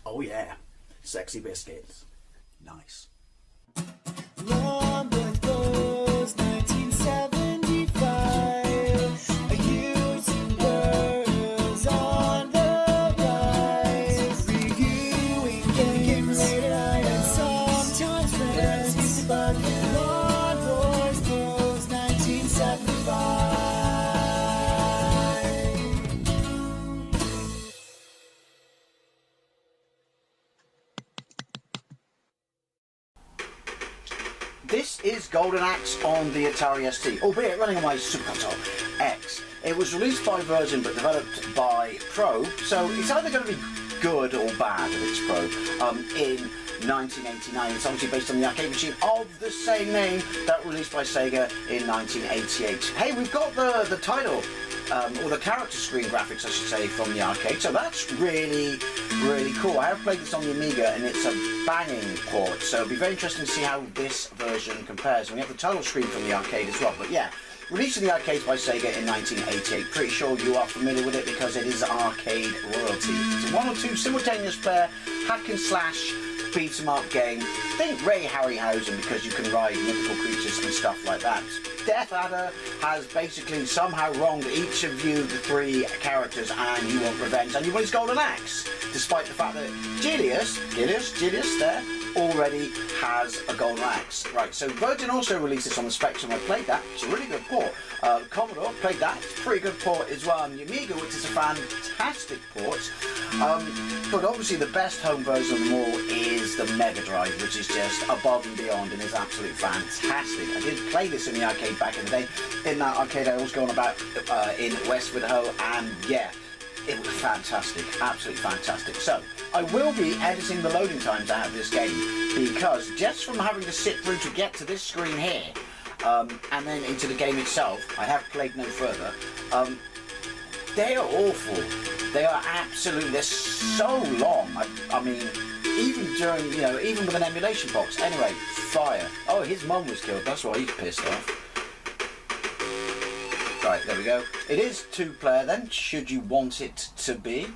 Oh yeah, sexy biscuits. Nice. Long goes 1975. A YouTuber's on the rise. Reviewing games late at night and sometimes friends. But Long goes 1975. This is Golden Axe on the Atari ST, albeit running on my Super Console X. It was released by Virgin but developed by Pro, so it's either going to be good or bad if it's Pro. In 1989, it's obviously based on the arcade machine of the same name that was released by Sega in 1988. Hey, we've got the title, or the character screen graphics I should say, from the arcade, so that's really cool. I have played this on the Amiga and it's a banging port, so it'll be very interesting to see how this version compares. And we have the title screen from the arcade as well, but yeah, released in the arcades by Sega in 1988. Pretty sure you are familiar with it because it is arcade royalty. It's a 1 or 2 simultaneous player hack and slash beat 'em up game. Think Ray Harryhausen because you can ride mythical creatures and stuff like that. Death Adder has basically somehow wronged each of you, the 3 characters, and you want revenge, and you want his golden axe, despite the fact that Gilius there, already has a golden axe. Right, so Virgin also released this on the Spectrum. I played that, it's a really good port. Commodore played that, it's a pretty good port as well, and the Amiga, which is a fantastic port. But obviously the best home version of them all is the Mega Drive, which is just above and beyond and is absolutely fantastic. I did play this in the arcade back in the day. In that arcade I was going about in Westwood Ho, and yeah, it was fantastic, absolutely fantastic. So I will be editing the loading times out of this game because just from having to sit through to get to this screen here and then into the game itself, I have played no further. They are awful. They are absolutely, they're so long. I mean, even during, you know, even with an emulation box. Anyway, fire. Oh, his mum was killed, that's why he's pissed off. Right, there we go. It is 2-player then, should you want it to be.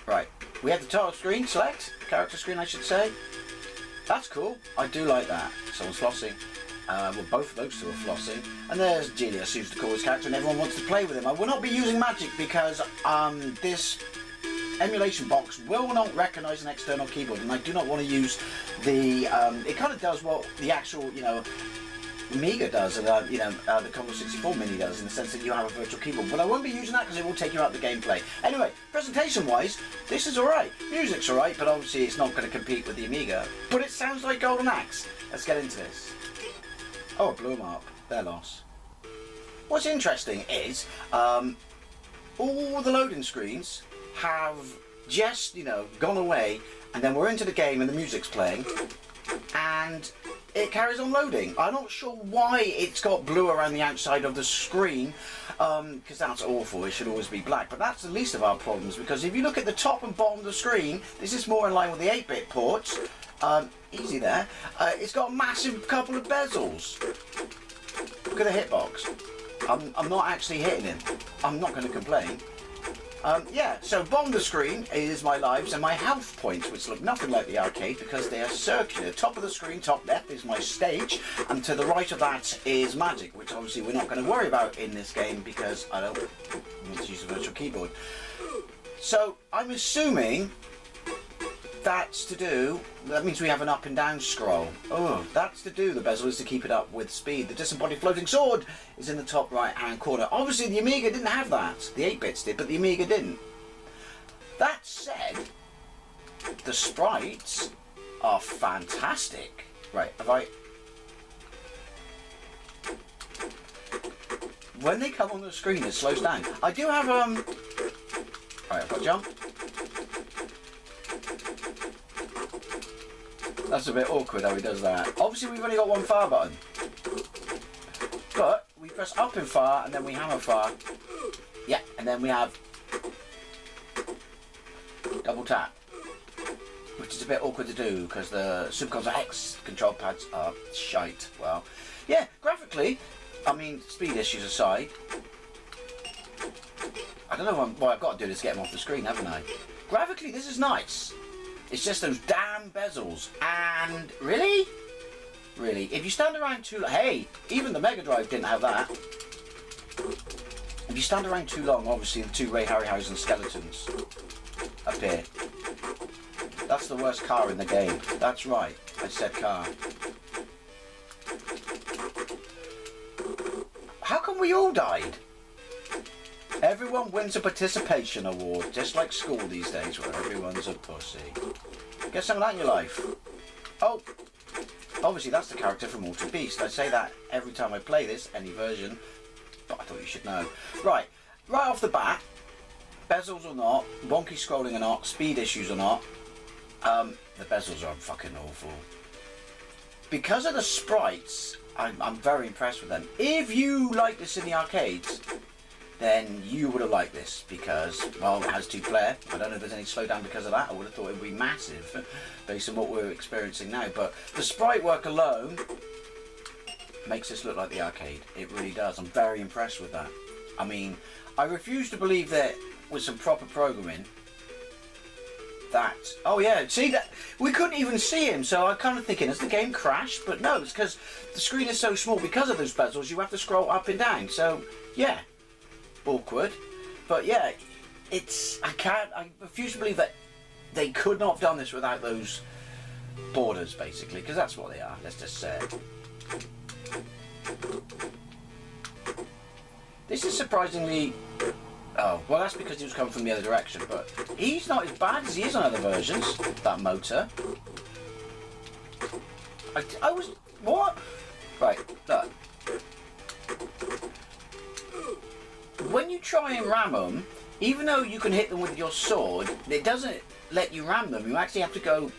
Right, we have the title screen, select, character screen I should say. That's cool, I do like that. Someone's flossing. Well, both of those two are flossing. And there's Gilius, who's the coolest character, and everyone wants to play with him. I will not be using magic because this emulation box will not recognise an external keyboard, and I do not want to use the... it kind of does what the actual, you know, Amiga does, and the Commodore 64 Mini does, in the sense that you have a virtual keyboard. But I won't be using that because it will take you out of the gameplay. Anyway, presentation-wise, this is alright. Music's alright, but obviously it's not going to compete with the Amiga. But it sounds like Golden Axe. Let's get into this. Oh, I blew them up. Their loss. What's interesting is, all the loading screens have just, you know, gone away, and then we're into the game and the music's playing, and it carries on loading. I'm not sure why it's got blue around the outside of the screen, because that's awful. It should always be black, but that's the least of our problems, because if you look at the top and bottom of the screen, this is more in line with the 8-bit ports. Easy there. It's got a massive couple of bezels. Look at the hitbox. I'm not actually hitting him. I'm not going to complain. Yeah, so bottom of the screen is my lives and my health points, which look nothing like the arcade because they are circular. Top of the screen, top left, is my stage, and to the right of that is magic, which obviously we're not going to worry about in this game because I don't want to use a virtual keyboard. So I'm assuming that's to do, that means we have an up and down scroll. Oh, that's to do, the bezel is to keep it up with speed. The disembodied floating sword is in the top right hand corner. Obviously the Amiga didn't have that. The 8-bits did, but the Amiga didn't. That said, the sprites are fantastic. Right, have I... When they come on the screen it slows down. I do have, Right, I've got jump. That's a bit awkward how he does that. Obviously we've only got one fire button. But we press up in fire and then we hammer fire. Yeah, and then we have double tap. Which is a bit awkward to do because the Super Console X control pads are shite. Well, yeah, graphically, I mean, speed issues aside, I don't know what I've got to do is get them off the screen, haven't I? Graphically, this is nice. It's just those damn bezels. And really? Really, if you stand around too long, hey, even the Mega Drive didn't have that. If you stand around too long, obviously the 2 Ray Harryhausen skeletons appear. That's the worst car in the game. That's right, I said car. How come we all died? Everyone wins a participation award, just like school these days where everyone's a pussy. Get some of that in your life. Oh, obviously that's the character from Altered Beast. I say that every time I play this, any version, but I thought you should know. Right off the bat, bezels or not, wonky scrolling or not, speed issues or not, the bezels are fucking awful. Because of the sprites, I'm very impressed with them. If you like this in the arcades, then you would have liked this because, well, it has 2-player. I don't know if there's any slowdown because of that. I would have thought it would be massive based on what we're experiencing now. But the sprite work alone makes this look like the arcade. It really does. I'm very impressed with that. I mean, I refuse to believe that with some proper programming, that... Oh yeah, see that? We couldn't even see him, so I'm kind of thinking, has the game crashed? But no, it's because the screen is so small. Because of those bezels, you have to scroll up and down. So, yeah. Awkward, but yeah, I refuse to believe that they could not have done this without those borders, basically, because that's what they are. Let's just say this is surprisingly. Oh well, that's because he was coming from the other direction, but he's not as bad as he is on other versions. That motor. I was what? Right, look. When you try and ram them, even though you can hit them with your sword, it doesn't let you ram them. You actually have to go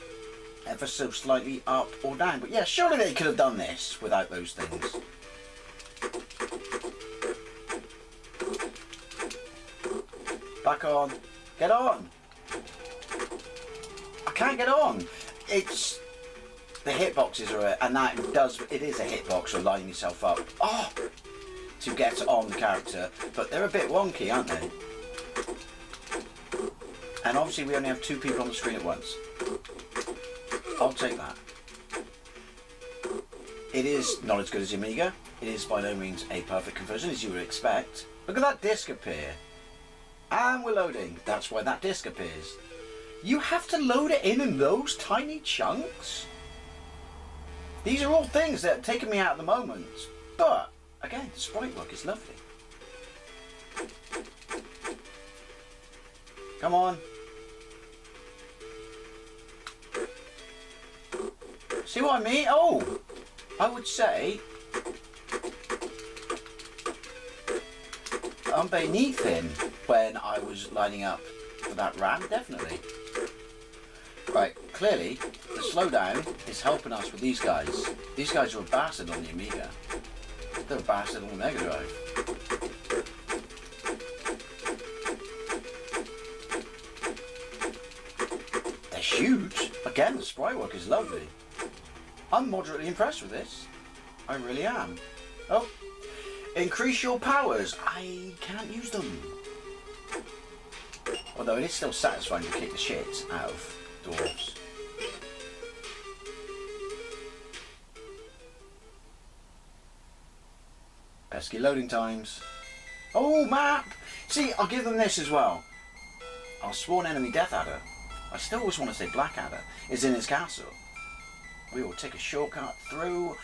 ever so slightly up or down. But yeah, surely they could have done this without those things. Back on. Get on. I can't get on. It's... The hitboxes are... And that does... It is a hitbox or lining yourself up. Oh! To get on the character, but they're a bit wonky, aren't they? And obviously we only have 2 people on the screen at once. I'll take that. It is not as good as the Amiga. It is by no means a perfect conversion, as you would expect. Look at that disc appear. And we're loading. That's why that disc appears. You have to load it in those tiny chunks? These are all things that are taking me out at the moment. But again, the sprite work is lovely. Come on. See what I mean? Oh! I would say... I'm beneath him when I was lining up for that ram, definitely. Right, clearly, the slowdown is helping us with these guys. These guys are a bastard on the Amiga. They're a bastard on the Mega Drive. They're huge. Again, the sprite work is lovely. I'm moderately impressed with this. I really am. Oh, increase your powers. I can't use them. Although it is still satisfying to kick the shit out of dwarves. Pesky loading times. Oh, map! See, I'll give them this as well. Our sworn enemy Death Adder, I still always want to say Blackadder, is in his castle. We will take a shortcut through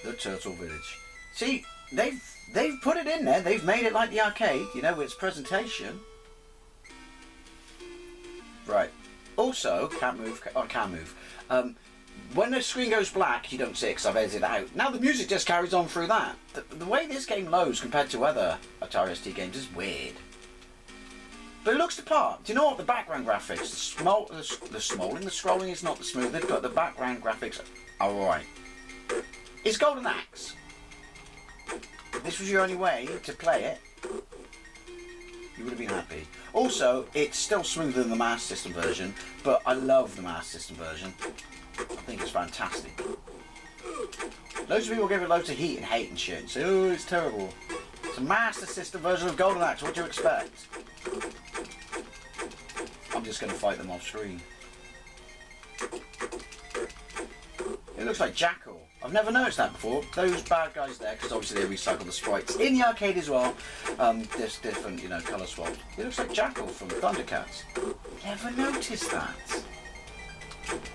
the Turtle Village. See, they've put it in there. They've made it like the arcade, you know, with its presentation. Right. Also, can't move. Oh, I can move. When the screen goes black, you don't see it because I've edited it out. Now the music just carries on through that. The way this game loads compared to other Atari ST games is weird. But it looks the part. Do you know what? The background graphics, the scrolling is not the smoothest, but the background graphics are alright. It's Golden Axe. If this was your only way to play it, you would have been happy. Also, it's still smoother than the Master System version, but I love the Master System version. I think it's fantastic. Loads of people give it loads of heat and hate and shit and say, oh, it's terrible. It's a Master System version of Golden Axe. What do you expect? I'm just going to fight them off screen. It looks like Jackal. I've never noticed that before. Those bad guys there, because obviously they recycle the sprites in the arcade as well. There's different, you know, colour swaps. It looks like Jackal from Thundercats. Never noticed that.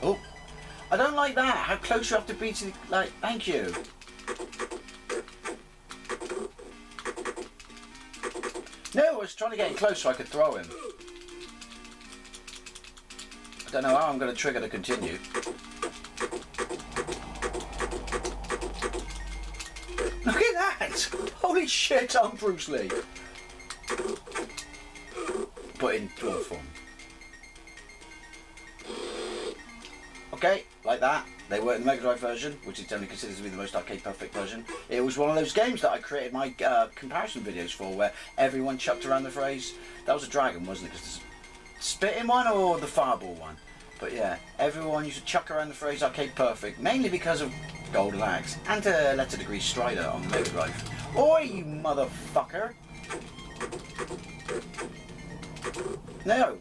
Oh, I don't like that. How close you have to be to the, like. Thank you. No, I was trying to get him close so I could throw him. I don't know how I'm going to trigger to continue. Look at that! Holy shit, I'm Bruce Lee. But in dwarf form. Okay, like that. They were in the Mega Drive version, which is generally considered to be the most arcade perfect version. It was one of those games that I created my comparison videos for, where everyone chucked around the phrase. That was a dragon, wasn't it? Because the spitting one or the fireball one. But yeah, everyone used to chuck around the phrase arcade perfect, mainly because of Golden Axe, and to a lesser degree Strider on the Mega Drive. Oi, you motherfucker! No!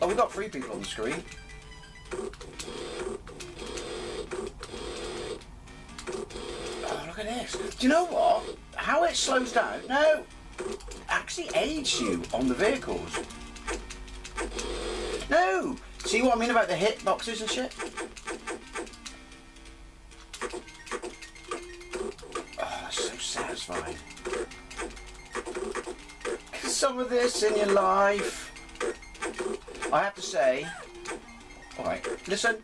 Oh, we've got 3 people on the screen. Oh, look at this. Do you know what? How it slows down? No! Actually aids you on the vehicles. No! See what I mean about the hit boxes and shit? Oh, that's so satisfying. Get some of this in your life. I have to say... Alright, listen.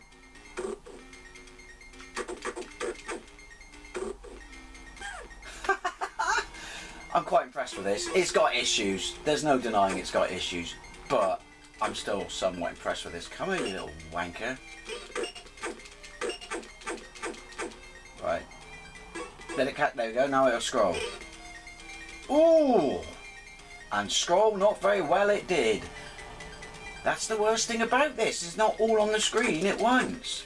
I'm quite impressed with this. It's got issues. There's no denying it's got issues. But I'm still somewhat impressed with this. Come here, you little wanker. Right. Let it cut. There we go. Now it'll scroll. Ooh! And scroll not very well it did. That's the worst thing about this. It's not all on the screen at once.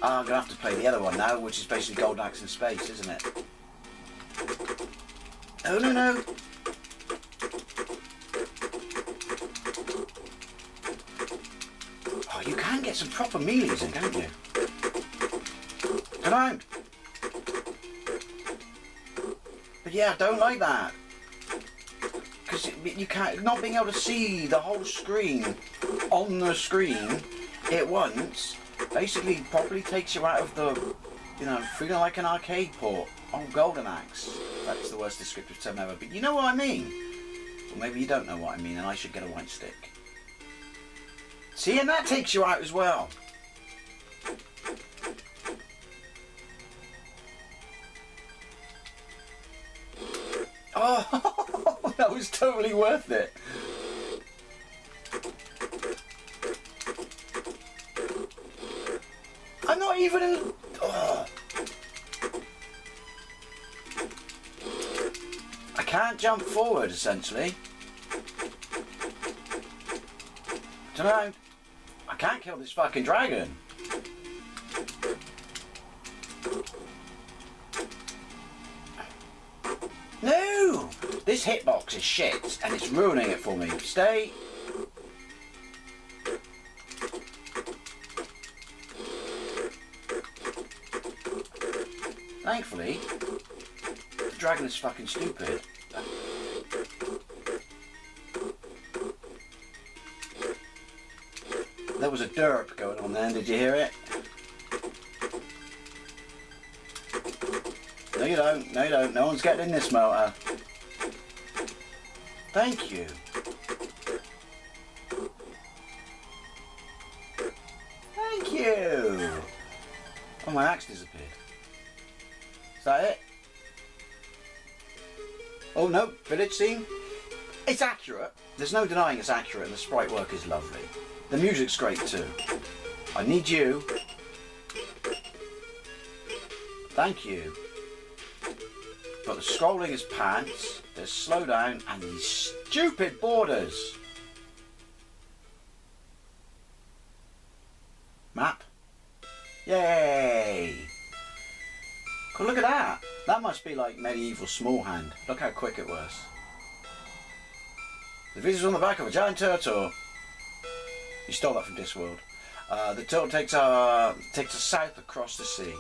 I'm going to have to play the other one now, which is basically Golden Axe in space, isn't it? Oh, no, no. Oh, you can get some proper mealies in, can't you? Come on. But yeah, I don't like that. Because you can't, not being able to see the whole screen on the screen at once, basically probably takes you out of the, you know, feeling like an arcade port on Golden Axe. That's the worst descriptive term ever, but you know what I mean. Or maybe you don't know what I mean, and I should get a white stick. See, and that takes you out as well. Oh, that was totally worth it. I'm not even in... Oh. I can't jump forward, essentially. I don't know. I can't kill this fucking dragon. No! This hitbox is shit, and it's ruining it for me. Stay. Thankfully, the dragon is fucking stupid. There was a derp going on there, did you hear it? No you don't, no you don't, no one's getting in this motor. Thank you. Thank you. Oh, my axe disappeared. Is that it? Oh no, village scene. It's accurate. There's no denying it's accurate, and the sprite work is lovely. The music's great too. I need you. Thank you. But the scrolling is pants, there's slowdown, and these stupid borders. Yay! Cool, look at that. That must be like medieval small hand. Look how quick it was. The visual's on the back of a giant turtle. You stole that from Discworld. The turtle takes us south across the sea.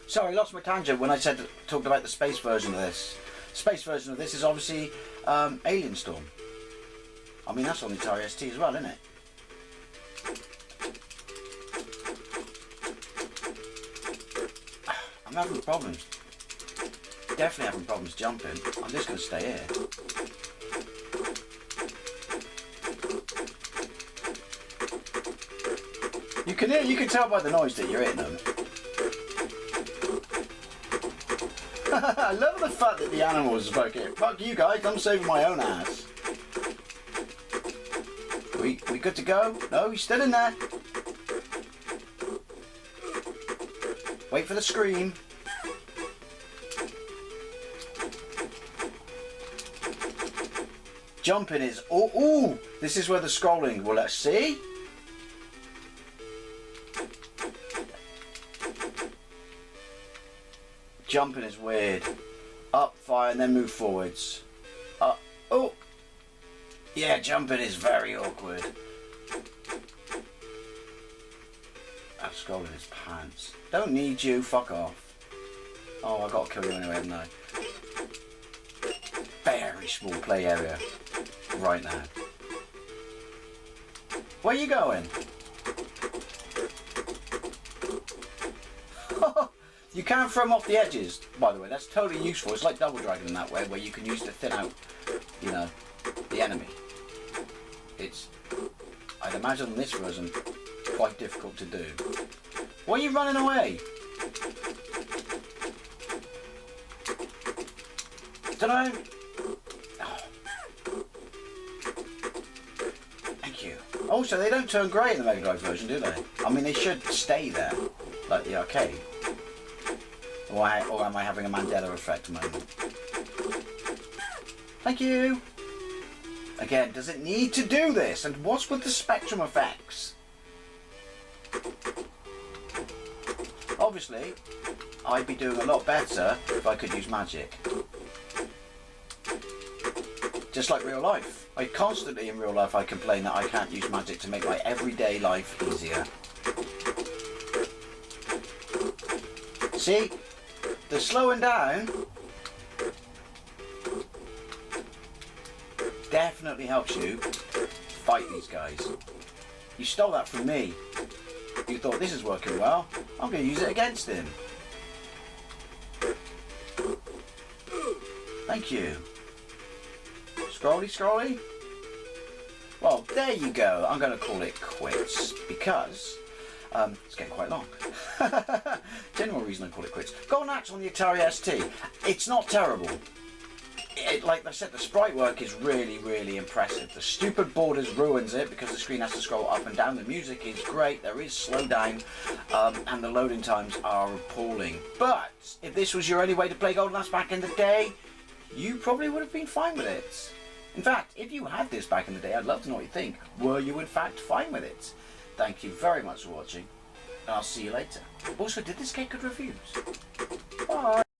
Sorry, I lost my tangent when I talked about the space version of this. Space version of this is obviously Alien Storm. I mean, that's on the Atari ST as well, isn't it? I'm having problems. Definitely having problems jumping. I'm just going to stay here. You can tell by the noise that you're hitting them. I love the fact that the animals are fucking, fuck you guys, I'm saving my own ass. We good to go? No, he's still in there. Wait for the scream. Jumping is, ooh, this is where the scrolling, well, let's see. Jumping is weird. Up, fire, and then move forwards. Oh. Yeah, jumping is very awkward. That scrolling is pants. Don't need you, fuck off. Oh, I gotta kill you anyway, haven't I? Very small play area right now. Where are you going? You can throw them off the edges, by the way. That's totally useful. It's like Double Dragon in that way, where you can use to thin out, you know, the enemy. It's, I'd imagine this version, quite difficult to do. Why are you running away? Dunno. Oh. Thank you. Also, they don't turn grey in the Mega Drive version, do they? I mean, they should stay there, like the arcade. Or am I having a Mandela effect moment? Thank you! Again, does it need to do this? And what's with the spectrum effects? Obviously, I'd be doing a lot better if I could use magic. Just like real life. I constantly in real life I complain that I can't use magic to make my everyday life easier. See? The slowing down definitely helps you fight these guys. You stole that from me. You thought this is working well. I'm going to use it against him. Thank you. Scrolly, scrolly. Well, there you go. I'm going to call it quits because it's getting quite long. General reason I call it quits. Golden Axe on the Atari ST. It's not terrible. Like I said, the sprite work is really, really impressive. The stupid borders ruins it because the screen has to scroll up and down. The music is great. There is slowdown, and the loading times are appalling. But if this was your only way to play Golden Axe back in the day, you probably would have been fine with it. In fact, if you had this back in the day, I'd love to know what you think. Were you in fact fine with it? Thank you very much for watching, and I'll see you later. Also, did this get good reviews? Bye!